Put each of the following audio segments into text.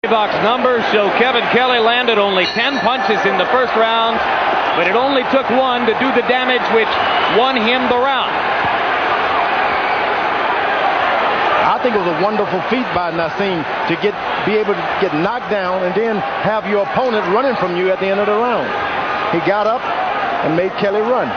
Box numbers show Kevin Kelley landed only 10 punches in the first round, but it only took one to do the damage which won him the round. I think it was a wonderful feat by Naseem to be able to get knocked down and then have your opponent running from you at the end of the round. He got up and made Kelley run.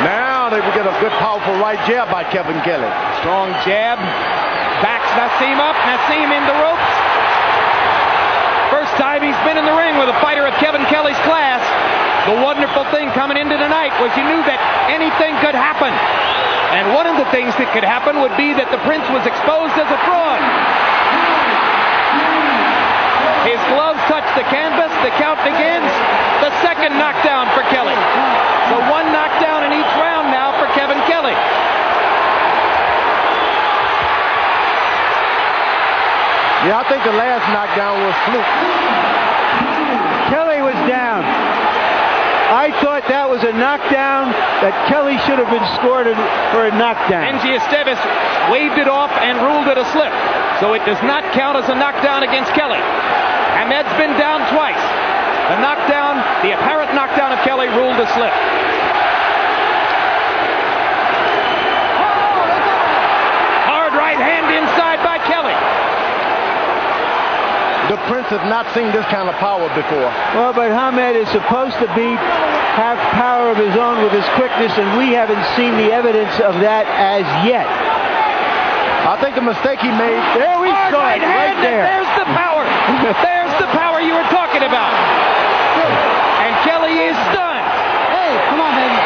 Now they will get a good, powerful right jab by Kevin Kelley. Strong jab. Backs Naseem up. Naseem in the ropes. First time he's been in the ring with a fighter of Kevin Kelley's class. The wonderful thing coming into tonight was you knew that anything could happen. And one of the things that could happen would be that the Prince was exposed as a fraud. His gloves touch the canvas. The count begins. The second knockdown for Kelley. So one knockdown in each round now for Kevin Kelley. Yeah, I think the last knockdown was fluke. Kelley was down. I thought that was a knockdown that Kelley should have been scored for a knockdown. Benji Esteves waved it off and ruled it a slip. So it does not count as a knockdown against Kelley. Ahmed's been down twice. The knockdown, the apparent knockdown of Kelley ruled a slip. Hard right hand inside by Kelley. The Prince has not seen this kind of power before. Well, but Hamed is supposed to have power of his own with his quickness, and we haven't seen the evidence of that as yet. I think the mistake he made. There we go, right there. There's the power. There's the power you were talking about. And Kelley is stunned. Hey, come on, baby.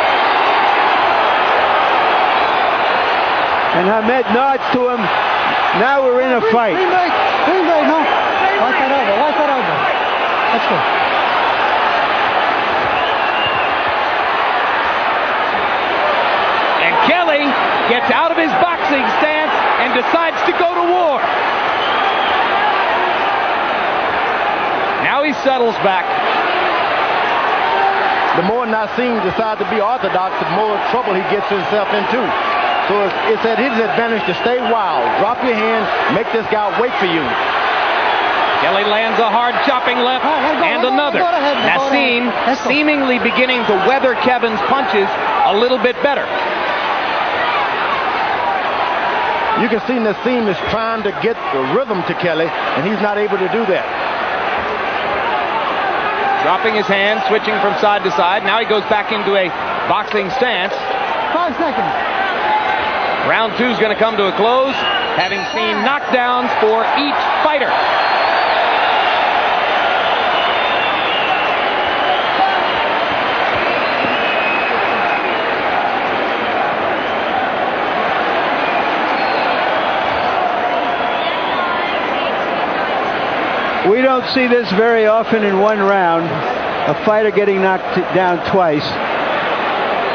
And Hamed nods to him. Now we're in a fight. Green light, no. Watch that over. Let's go. And Kelley gets out of his boxing stance and decides to go to war. Now he settles back. The more Naseem decides to be orthodox, the more trouble he gets himself into. So it's at his advantage to stay wild. Drop your hand, make this guy wait for you. Kelley lands a hard chopping left and another. Naseem seemingly beginning to weather Kevin's punches a little bit better. You can see Naseem is trying to get the rhythm to Kelley, and he's not able to do that. Dropping his hand, switching from side to side. Now he goes back into a boxing stance. 5 seconds. Round 2 is going to come to a close, having seen knockdowns for each fighter. We don't see this very often in one round, a fighter getting knocked down twice.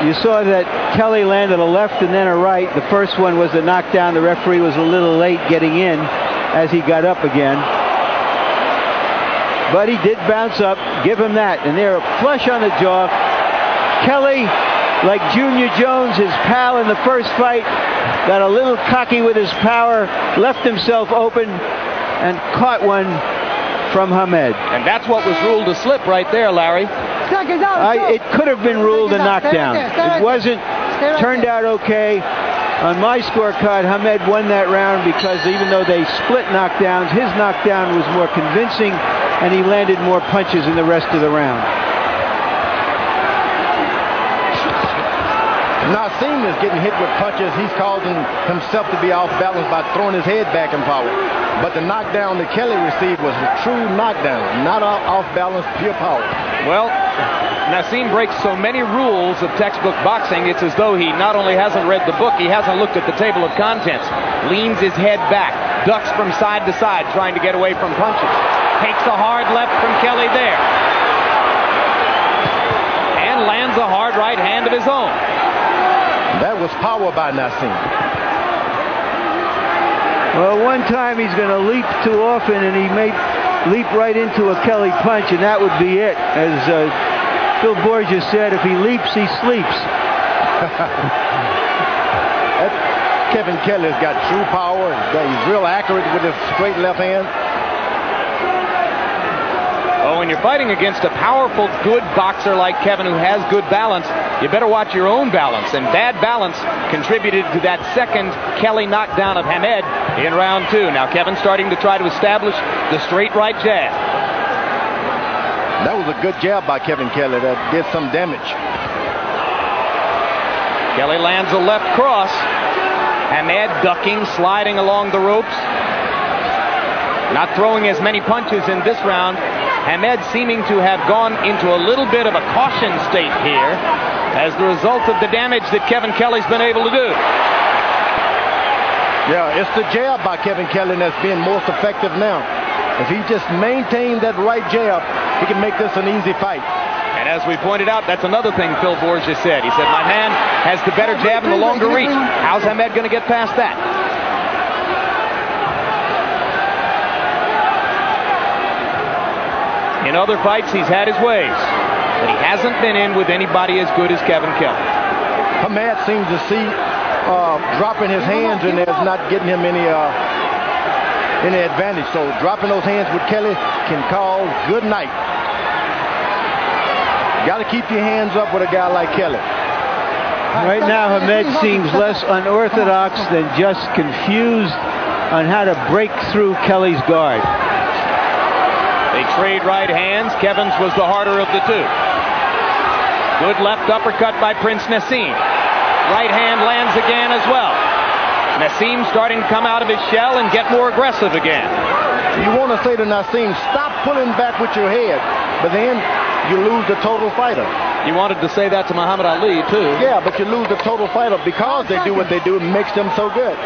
You saw that Kelley landed a left and then a right. The first one was a knockdown. The referee was a little late getting in as he got up again. But he did bounce up. Give him that. And they're flush on the jaw. Kelley, like Junior Jones, his pal in the first fight, got a little cocky with his power, left himself open, and caught one from Hamed. And that's what was ruled a slip right there, Larry. Seconds out. It could have been ruled a knockdown. It wasn't. Turned out okay. On my scorecard, Hamed won that round because even though they split knockdowns, his knockdown was more convincing and he landed more punches in the rest of the round. Naseem is getting hit with punches. He's causing himself to be off balance by throwing his head back and forward. But the knockdown that Kelley received was a true knockdown, not off balance, pure power. Well, Naseem breaks so many rules of textbook boxing, it's as though he not only hasn't read the book, he hasn't looked at the table of contents. Leans his head back, ducks from side to side, trying to get away from punches. Takes a hard left from Kelley there. And lands a hard right hand of his own. That was power by Naseem. Well, one time he's going to leap too often and he may leap right into a Kelley punch, and that would be it. As Phil Borges said, if he leaps, he sleeps. Kevin Kelley's got true power. He's real accurate with his straight left hand. Oh, when you're fighting against a powerful, good boxer like Kevin who has good balance, you better watch your own balance. And bad balance contributed to that second Kelley knockdown of Hamed in round 2. Now Kevin starting to try to establish the straight right jab. That was a good jab by Kevin Kelley that did some damage. Kelley lands a left cross. Hamed ducking, sliding along the ropes. Not throwing as many punches in this round. Hamed seeming to have gone into a little bit of a caution state here as the result of the damage that Kevin Kelley's been able to do. Yeah, it's the jab by Kevin Kelley that's being most effective now. If he just maintained that right jab, he can make this an easy fight. And as we pointed out, that's another thing Phil Borges said. He said, my man has the better jab and the longer reach. How's Hamed going to get past that? In other fights, he's had his ways, but he hasn't been in with anybody as good as Kevin Kelley. Hamed seems to see dropping his hands and there's not getting him any advantage. So dropping those hands with Kelley can call good night. Got to keep your hands up with a guy like Kelley. Right now, Hamed seems less unorthodox than just confused on how to break through Kelley's guard. They trade right hands. Kevin's was the harder of the two. Good left uppercut by Prince Naseem. Right hand lands again as well. Naseem starting to come out of his shell and get more aggressive again. You want to say to Naseem, stop pulling back with your head, but then you lose the total fighter. You wanted to say that to Muhammad Ali, too. Yeah, but you lose the total fighter because they do what they do. It makes them so good.